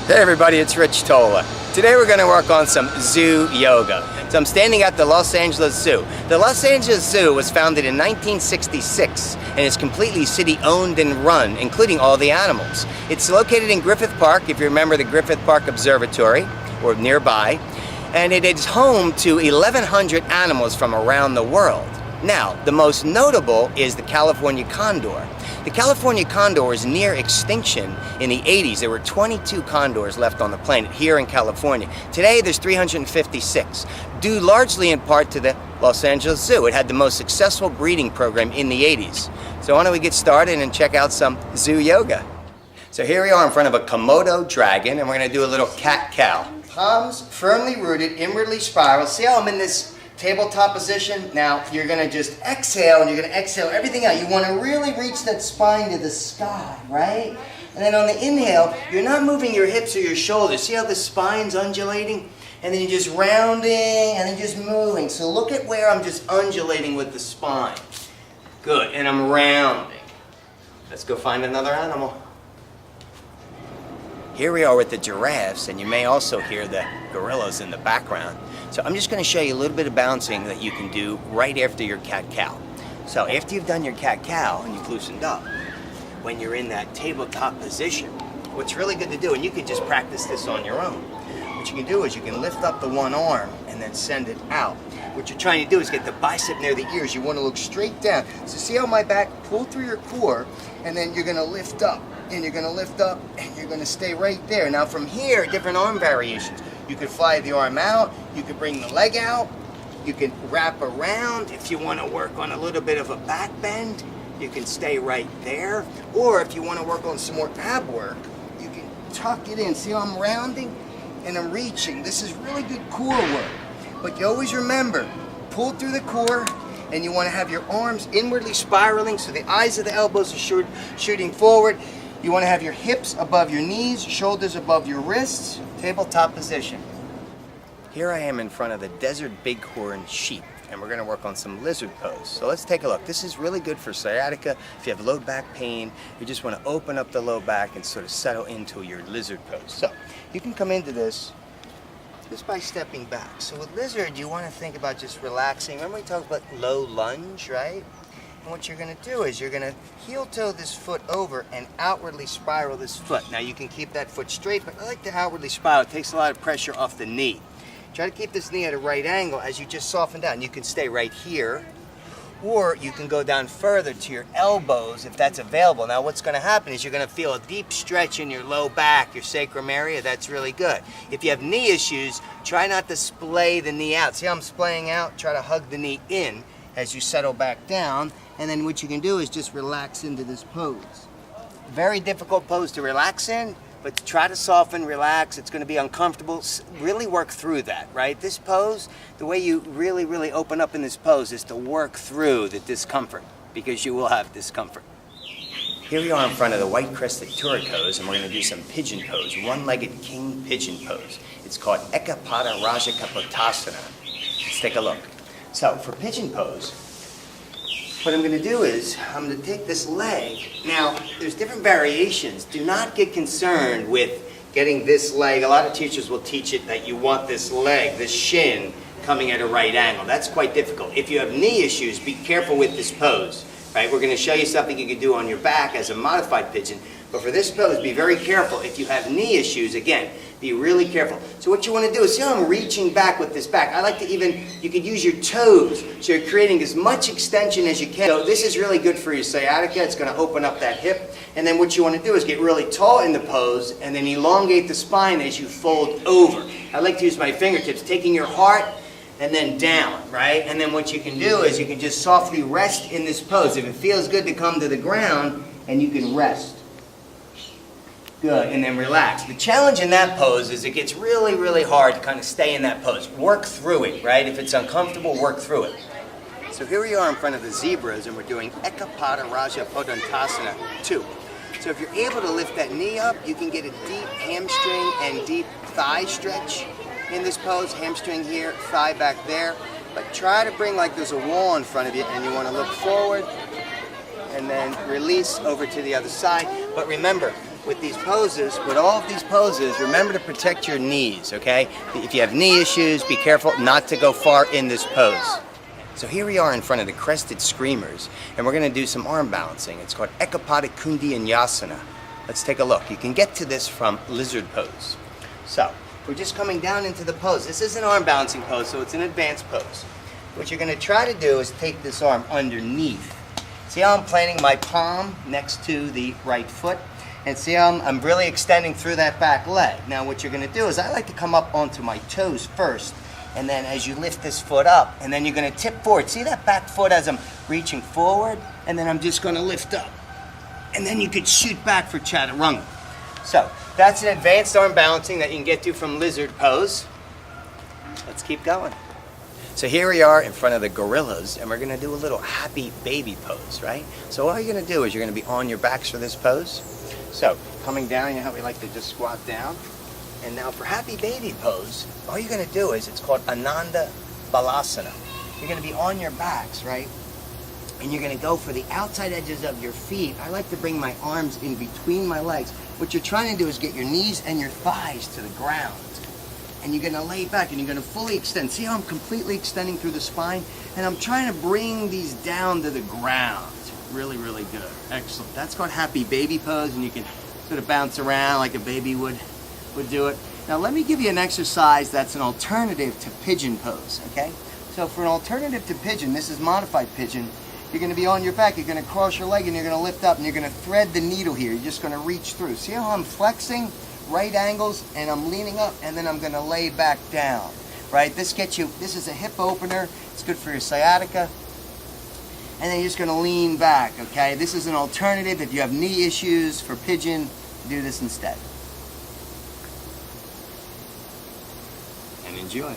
Hey everybody, it's Rich Tola. Today we're going to work on some zoo yoga. So I'm standing at the Los Angeles Zoo. The Los Angeles Zoo was founded in 1966 and is completely city owned and run, including all the animals. It's located in Griffith Park, if you remember the Griffith Park Observatory, or nearby, and it is home to 1,100 animals from around the world. Now, the most notable is the California condor. The California condor is near extinction in the 80s. There were 22 condors left on the planet here in California. Today there's 356, due largely in part to the Los Angeles Zoo. It had the most successful breeding program in the 80s. So why don't we get started and check out some zoo yoga. So here we are in front of a Komodo dragon, and we're going to do a little cat-cow. Palms firmly rooted, inwardly spiral. See how I'm in this tabletop position? Now you're going to just exhale, and you're going to exhale everything out. You want to really reach that spine to the sky, right? And then on the inhale, you're not moving your hips or your shoulders. See how the spine's undulating? And then you're just rounding and then just moving. So look at where I'm just undulating with the spine. Good, and I'm rounding. Let's go find another animal. Here we are with the giraffes, and you may also hear the gorillas in the background. So I'm just going to show you a little bit of bouncing that you can do right after your cat-cow. So after you've done your cat-cow and you've loosened up, when you're in that tabletop position, what's really good to do, and you can just practice this on your own, what you can do is you can lift up the one arm and then send it out. What you're trying to do is get the bicep near the ears. You want to look straight down. So see how my back, pull through your core, and then you're going to lift up, and you're going to lift up, and you're going to stay right there. Now from here, different arm variations. You could fly the arm out, you could bring the leg out, you can wrap around. If you want to work on a little bit of a back bend, you can stay right there. Or if you want to work on some more ab work, you can tuck it in. See how I'm rounding and I'm reaching. This is really good core work. But you always remember, pull through the core, and you want to have your arms inwardly spiraling so the eyes of the elbows are shooting forward. You want to have your hips above your knees, shoulders above your wrists, tabletop position. Here I am in front of the desert bighorn sheep, and we're going to work on some lizard pose. So let's take a look. This is really good for sciatica. If you have low back pain, you just want to open up the low back and sort of settle into your lizard pose. So you can come into this just by stepping back. So with lizard, you want to think about just relaxing. Remember we talked about low lunge, right? And what you're going to do is you're going to heel toe this foot over and outwardly spiral this foot. Now you can keep that foot straight, but I like to outwardly spiral. It takes a lot of pressure off the knee. Try to keep this knee at a right angle as you just soften down. You can stay right here, or you can go down further to your elbows if that's available. Now what's going to happen is you're going to feel a deep stretch in your low back, your sacrum area. That's really good. If you have knee issues, try not to splay the knee out. See how I'm splaying out? Try to hug the knee in as you settle back down. And then what you can do is just relax into this pose. Very difficult pose to relax in, but try to soften, relax. It's going to be uncomfortable. Really work through that, right? This pose, the way you really open up in this pose is to work through the discomfort, because you will have discomfort. Here we are in front of the white-crested turquoise, and we're going to do some pigeon pose, one-legged king pigeon pose. It's called Podantasana. Let's take a look. So for pigeon pose, what I'm going to do is I'm going to take this leg. Now, there's different variations. Do not get concerned with getting this leg. A lot of teachers will teach it that you want this leg, this shin, coming at a right angle. That's quite difficult. If you have knee issues, be careful with this pose. Right? We're going to show you something you can do on your back as a modified pigeon. But for this pose, be very careful. If you have knee issues, again, be really careful. So what you want to do is, see how I'm reaching back with this back. I like to you could use your toes. So you're creating as much extension as you can. So this is really good for your sciatica. It's going to open up that hip. And then what you want to do is get really tall in the pose and then elongate the spine as you fold over. I like to use my fingertips, taking your heart and then down, right? And then what you can do is you can just softly rest in this pose. If it feels good to come to the ground, and you can rest. Good, and then relax. The challenge in that pose is it gets really hard to kind of stay in that pose. Work through it, right? If it's uncomfortable, work through it. So here we are in front of the zebras, and we're doing Podantasana 2. So if you're able to lift that knee up, you can get a deep hamstring and deep thigh stretch in this pose. Hamstring here, thigh back there. But try to bring like there's a wall in front of you, and you want to look forward and then release over to the other side. But remember, with these poses, with all of these poses, remember to protect your knees, okay? If you have knee issues, be careful not to go far in this pose. So here we are in front of the crested screamers, and we're gonna do some arm balancing. It's called Ekapada Kundianyasana. Let's take a look. You can get to this from lizard pose. So, we're just coming down into the pose. This is an arm balancing pose, so it's an advanced pose. What you're gonna try to do is take this arm underneath. See how I'm planting my palm next to the right foot? And see how I'm really extending through that back leg. Now what you're gonna do is I like to come up onto my toes first, and then as you lift this foot up, and then you're gonna tip forward. See that back foot as I'm reaching forward? And then I'm just gonna lift up. And then you could shoot back for chaturanga. So that's an advanced arm balancing that you can get to from lizard pose. Let's keep going. So here we are in front of the gorillas, and we're gonna do a little happy baby pose, right? So all you're gonna do is you're gonna be on your backs for this pose. So coming down, you know how we like to just squat down? And now for happy baby pose, all you're gonna do is, it's called Ananda Balasana. You're gonna be on your backs, right? And you're gonna go for the outside edges of your feet. I like to bring my arms in between my legs. What you're trying to do is get your knees and your thighs to the ground. And you're gonna lay back and you're gonna fully extend. See how I'm completely extending through the spine? And I'm trying to bring these down to the ground. Really, really good. Excellent. That's called happy baby pose, and you can sort of bounce around like a baby would do it. Now let me give you an exercise that's an alternative to pigeon pose, okay? So for an alternative to pigeon, this is modified pigeon, you're gonna be on your back, you're gonna cross your leg, and you're gonna lift up, and you're gonna thread the needle here. You're just gonna reach through. See how I'm flexing? Right angles, and I'm leaning up, and then I'm gonna lay back down, right? This is a hip opener. It's good for your sciatica. And then you're just gonna lean back, okay? This is an alternative. If you have knee issues for pigeon, do this instead. And enjoy.